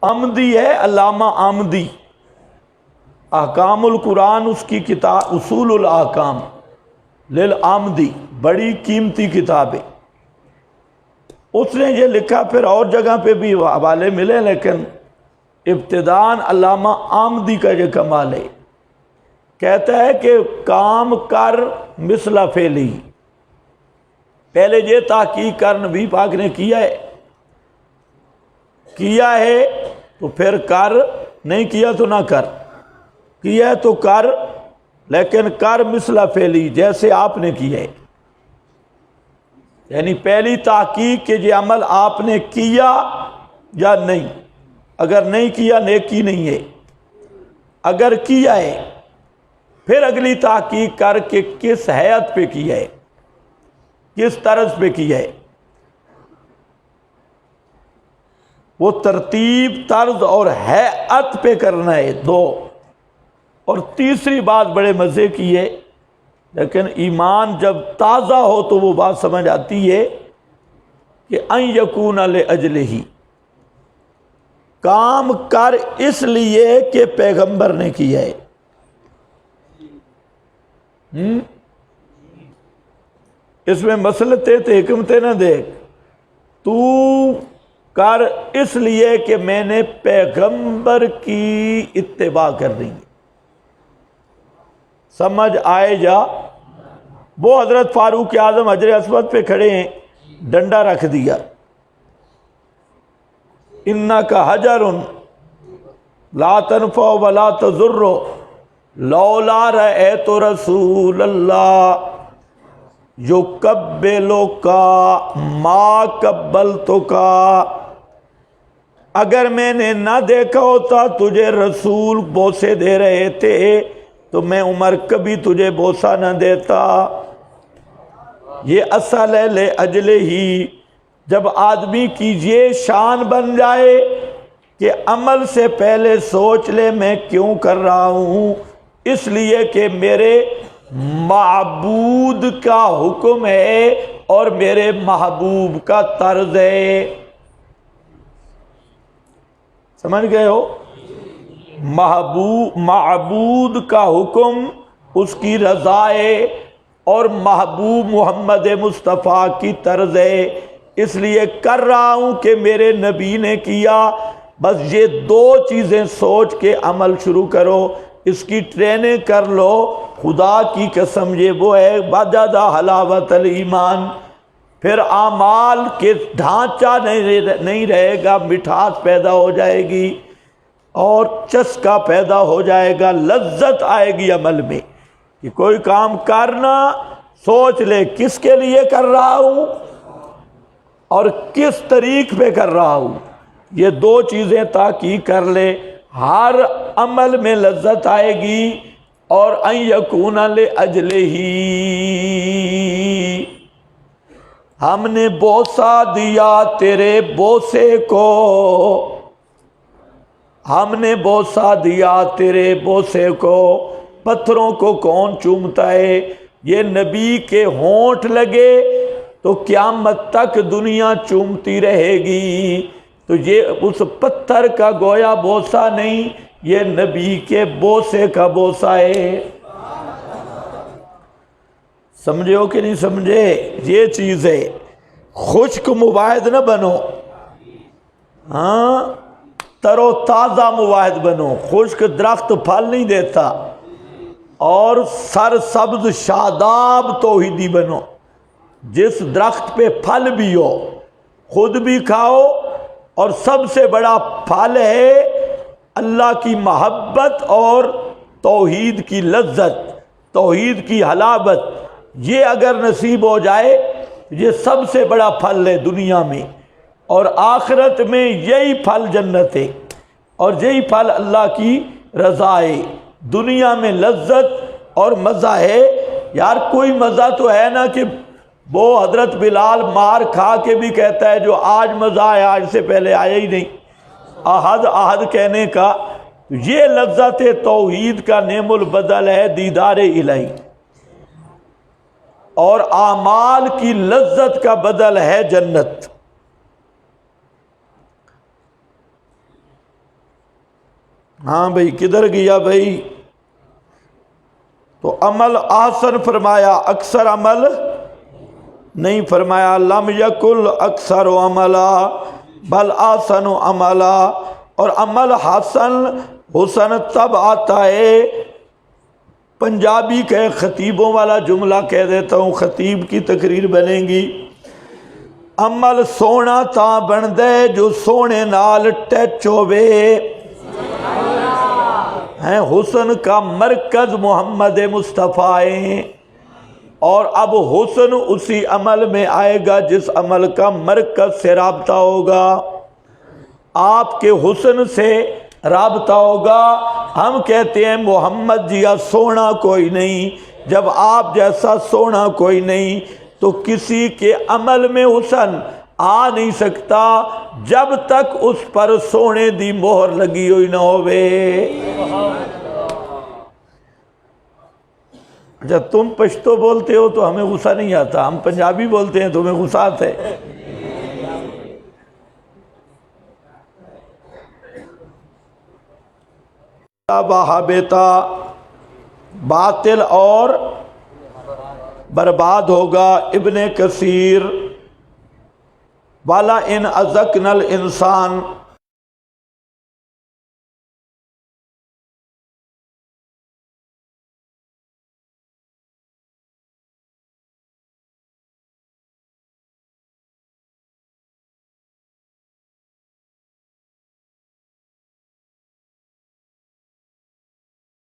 آمدی ہے علامہ آمدی، احکام القرآن اس کی کتاب اصول الاحکام للآمدی، بڑی قیمتی کتاب ہے۔ اس نے یہ لکھا، پھر اور جگہ پہ بھی حوالے ملے، لیکن ابتداءً علامہ آمدی کا یہ کمال ہے۔ کہتا ہے کہ کام کر مثل فعلی، پہلے یہ تحقیق کر نبی پاک نے کیا ہے تو پھر کر، نہیں کیا تو نہ کر، کیا ہے تو کر، لیکن کر مثل فعلی، جیسے آپ نے کیا ہے۔ یعنی پہلی تحقیق کہ یہ عمل آپ نے کیا یا نہیں، اگر نہیں کیا نیکی نہیں ہے، اگر کیا ہے پھر اگلی تحقیق کر کے کس حیت پہ کیا ہے، کس طرز پہ کیا ہے۔ وہ ترتیب، طرز اور حیت پہ کرنا ہے، دو۔ اور تیسری بات بڑے مزے کی ہے، لیکن ایمان جب تازہ ہو تو وہ بات سمجھ آتی ہے کہ ان یکون لاجلہ، کام کر اس لیے کہ پیغمبر نے کیا ہے۔ اس میں مسلطیں تو حکمتیں نہ دیکھ، تو کر اس لیے کہ میں نے پیغمبر کی اتباع کر رہی ہے۔ سمجھ آئے جا؟ وہ حضرت فاروق اعظم حجر اسود پہ کھڑے ہیں، ڈنڈا رکھ دیا، انک حجر لا تنفع ولا تضر لولا رأیت رسول اللہ یقبلک ما قبلتک، اگر میں نے نہ دیکھا ہوتا تجھے رسول بوسے دے رہے تھے تو میں عمر کبھی تجھے بوسہ نہ دیتا۔ یہ اصل ہے لاجلہ ہی، جب آدمی کی یہ شان بن جائے کہ عمل سے پہلے سوچ لے میں کیوں کر رہا ہوں، اس لیے کہ میرے معبود کا حکم ہے اور میرے محبوب کا طرز ہے۔ سمجھ گئے ہو؟ معبود کا حکم اس کی رضا ہے اور محبوب محمد مصطفیٰ کی طرز ہے، اس لیے کر رہا ہوں کہ میرے نبی نے کیا۔ بس یہ دو چیزیں سوچ کے عمل شروع کرو، اس کی ٹریننگ کر لو۔ خدا کی قسم یہ وہ ہے وجدہ حلاوت الایمان، پھر اعمال کے ڈھانچہ نہیں رہے گا، مٹھاس پیدا ہو جائے گی اور چسکا پیدا ہو جائے گا، لذت آئے گی عمل میں۔ کہ کوئی کام کرنا، سوچ لے کس کے لیے کر رہا ہوں اور کس طریق پہ کر رہا ہوں، یہ دو چیزیں تحقیق کر لے، ہر عمل میں لذت آئے گی۔ اور ان یکون لاجلہ، ہم نے بوسہ دیا تیرے بوسے کو، ہم نے بوسہ دیا تیرے بوسے کو۔ پتھروں کو کون چومتا ہے؟ یہ نبی کے ہونٹ لگے تو قیامت تک دنیا چومتی رہے گی، تو یہ اس پتھر کا گویا بوسہ نہیں، یہ نبی کے بوسے کا بوسہ ہے۔ سمجھے ہو کہ نہیں سمجھے؟ یہ چیز ہے، خشک مواحد نہ بنو، ہاں تر و تازہ مواحد بنو۔ خشک درخت پھل نہیں دیتا، اور سر سبز شاداب توحیدی بنو، جس درخت پہ پھل بھی ہو خود بھی کھاؤ، اور سب سے بڑا پھل ہے اللہ کی محبت اور توحید کی لذت، توحید کی حلاوت۔ یہ اگر نصیب ہو جائے یہ سب سے بڑا پھل ہے دنیا میں، اور آخرت میں یہی پھل جنت ہے، اور یہی پھل اللہ کی رضا ہے۔ دنیا میں لذت اور مزہ ہے، یار کوئی مزہ تو ہے نا کہ وہ حضرت بلال مار کھا کے بھی کہتا ہے جو آج مزہ آیا آج سے پہلے آیا ہی نہیں، احد احد کہنے کا۔ یہ لذت توحید کا نعم البدل ہے دیدار الہی، اور اعمال کی لذت کا بدل ہے جنت۔ ہاں بھائی کدھر گیا بھائی؟ تو عمل احسن فرمایا، اکثر عمل نہیں فرمایا۔ لم یکل اکثر عملا بل احسن عملا۔ اور عمل حسن تب آتا ہے، پنجابی کے خطیبوں والا جملہ کہہ دیتا ہوں، خطیب کی تقریر بنے گی۔ عمل سونا تا بن دے جو سونے نال ٹچ ہووے، ہیں حسن کا مرکز محمد مصطفیٰ ہیں، اور اب حسن اسی عمل میں آئے گا جس عمل کا مرکز سے رابطہ ہوگا، آپ کے حسن سے رابطہ ہوگا۔ ہم کہتے ہیں محمد جیا سونا کوئی نہیں، جب آپ جیسا سونا کوئی نہیں تو کسی کے عمل میں حسن آ نہیں سکتا جب تک اس پر سونے دی مہر لگی ہوئی نہ ہوئے۔ جب تم پشتو بولتے ہو تو ہمیں غصہ نہیں آتا، ہم پنجابی بولتے ہیں تو ہمیں غصہ آتا ہے۔ بیتا باطل اور برباد ہوگا۔ ابن کثیر والا ان ازکن الانسان